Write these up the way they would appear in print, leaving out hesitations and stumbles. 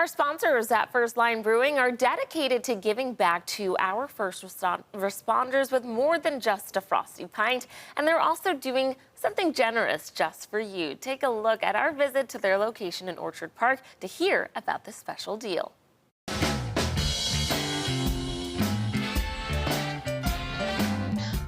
Our sponsors at First Line Brewing are dedicated to giving back to our first responders with more than just a frosty pint, and they're also doing something generous just for you. Take a look at our visit to their location in Orchard Park to hear about this special deal.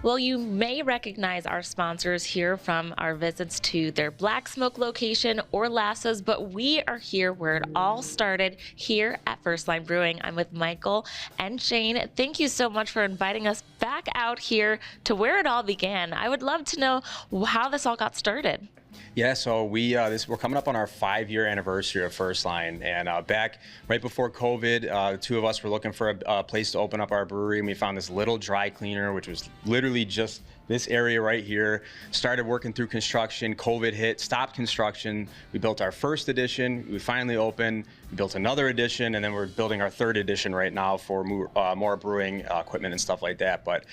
Well, you may recognize our sponsors here from our visits to their Black Smoke location or Lasso's, but we are here where it all started, here at First Line Brewing. I'm with Michael and Shane. Thank you so much for inviting us back out here to where it all began. I would love to know how this all got started. Yeah, so we're coming up on our 5-year anniversary of First Line, and back right before COVID, the two of us were looking for a place to open up our brewery, and we found this little dry cleaner, which was literally just this area right here. Started working through construction, COVID hit, stopped construction. We built our first edition, we finally opened, we built another edition, and then we're building our third edition right now for more brewing equipment and stuff like that. But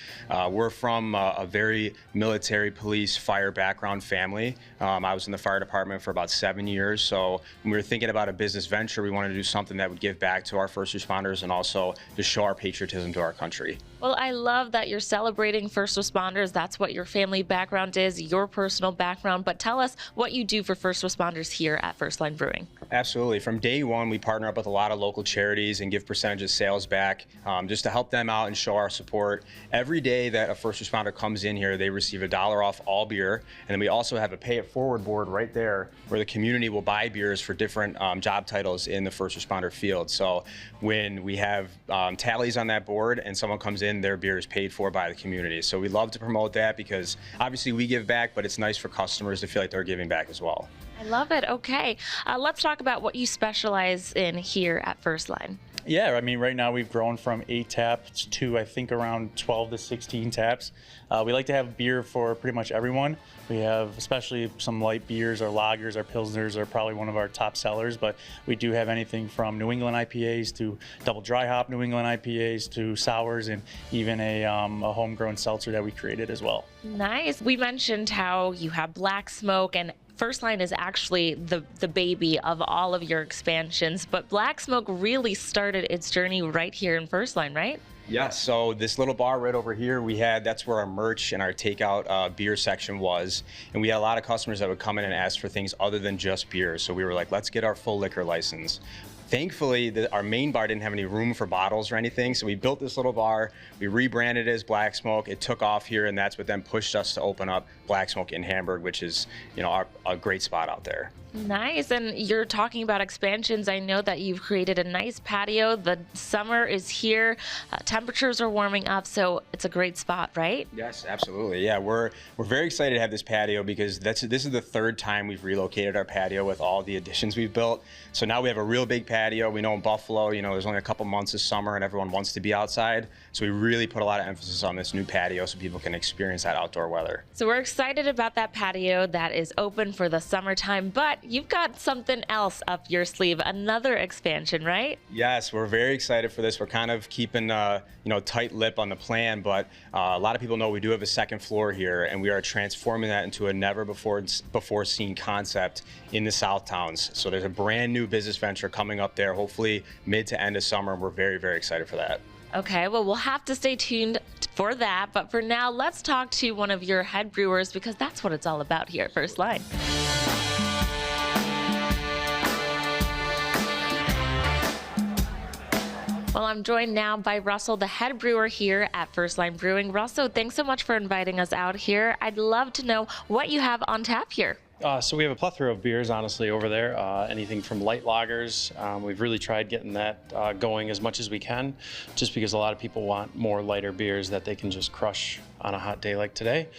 we're from a very military, police, fire background family. I was in the fire department for about 7 years, so when we were thinking about a business venture, we wanted to do something that would give back to our first responders and also to show our patriotism to our country. Well, I love that you're celebrating first responders. That's what your family background is, your personal background. But tell us what you do for first responders here at First Line Brewing. Absolutely. From day one, we partner up with a lot of local charities and give percentage of sales back just to help them out and show our support. Every day that a first responder comes in here, they receive $1 off all beer. And then we also have a pay it forward board right there where the community will buy beers for different job titles in the first responder field. So when we have tallies on that board and someone comes in, their beer is paid for by the community. So we love to promote that because obviously we give back, but it's nice for customers to feel like they're giving back as well. I love it. Okay, let's talk about what you specialize in here at First Line. Yeah, I mean, right now we've grown from 8 taps to I think around 12 to 16 taps. We like to have beer for pretty much everyone. We have especially some light beers, our lagers, our pilsners are probably one of our top sellers, but we do have anything from New England IPAs to double dry hop New England IPAs to sours and even a homegrown seltzer that we created as well. Nice. We mentioned how you have Black Smoke, and First Line is actually the baby of all of your expansions, but Black Smoke really started its journey right here in First Line, right? Yeah, so this little bar right over here, that's where our merch and our takeout beer section was. And we had a lot of customers that would come in and ask for things other than just beer. So we were like, let's get our full liquor license. Thankfully, our main bar didn't have any room for bottles or anything, so we built this little bar, we rebranded it as Black Smoke, it took off here, and that's what then pushed us to open up Black Smoke in Hamburg, which is, a great spot out there. Nice. And you're talking about expansions. I know that you've created a nice patio. The summer is here. Temperatures are warming up, so it's a great spot, right? Yes, absolutely. Yeah, we're very excited to have this patio because this is the third time we've relocated our patio with all the additions we've built. So now we have a real big patio. We know in Buffalo, there's only a couple months of summer and everyone wants to be outside. So we really put a lot of emphasis on this new patio so people can experience that outdoor weather. So we're excited about that patio that is open for the summertime, but you've got something else up your sleeve, another expansion, right? Yes, we're very excited for this. We're kind of keeping tight lip on the plan, but a lot of people know we do have a second floor here, and we are transforming that into a never before seen concept in the South Towns. So there's a brand new business venture coming up there, hopefully mid to end of summer, and we're very, very excited for that. Okay, well, we'll have to stay tuned for that, but for now, let's talk to one of your head brewers because that's what it's all about here at First Line. Well, I'm joined now by Russell, the head brewer here at First Line Brewing. Russell, thanks so much for inviting us out here. I'd love to know what you have on tap here. So we have a plethora of beers, honestly, over there. Anything from light lagers. We've really tried getting that going as much as we can, just because a lot of people want more lighter beers that they can just crush on a hot day like today.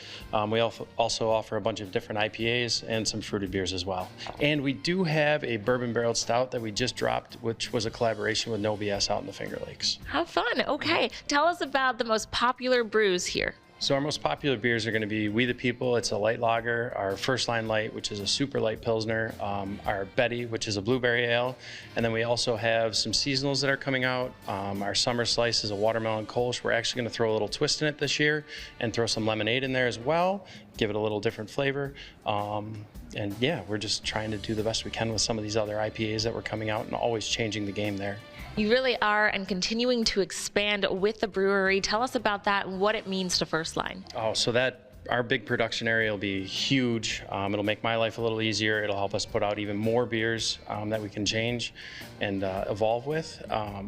We also offer a bunch of different IPAs and some fruited beers as well. And we do have a bourbon barreled stout that we just dropped, which was a collaboration with No BS out in the Finger Lakes. How fun. Okay, tell us about the most popular brews here. So our most popular beers are going to be We the People, it's a light lager, our First Line Light, which is a super light pilsner, our Betty, which is a blueberry ale, and then we also have some seasonals that are coming out. Our Summer Slice is a watermelon kolsch. We're actually going to throw a little twist in it this year and throw some lemonade in there as well. give it a little different flavor. And yeah, we're just trying to do the best we can with some of these other IPAs that were coming out and always changing the game there. You really are, and continuing to expand with the brewery. Tell us about that and what it means to First Line. Oh, so that our big production area will be huge. It'll make my life a little easier. It'll help us put out even more beers that we can change and evolve with.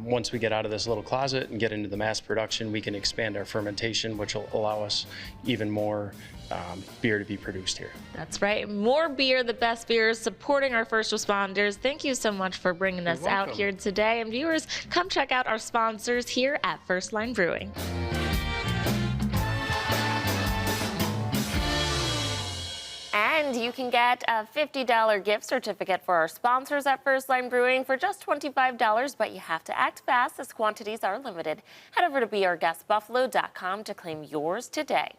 Once we get out of this little closet and get into the mass production, we can expand our fermentation, which will allow us even more beer to be produced here. That's right. More beer, the best beers, supporting our first responders. Thank you so much for bringing us out here today. And viewers, come check out our sponsors here at First Line Brewing. And you can get a $50 gift certificate for our sponsors at First Line Brewing for just $25, but you have to act fast as quantities are limited. Head over to beourguestbuffalo.com to claim yours today.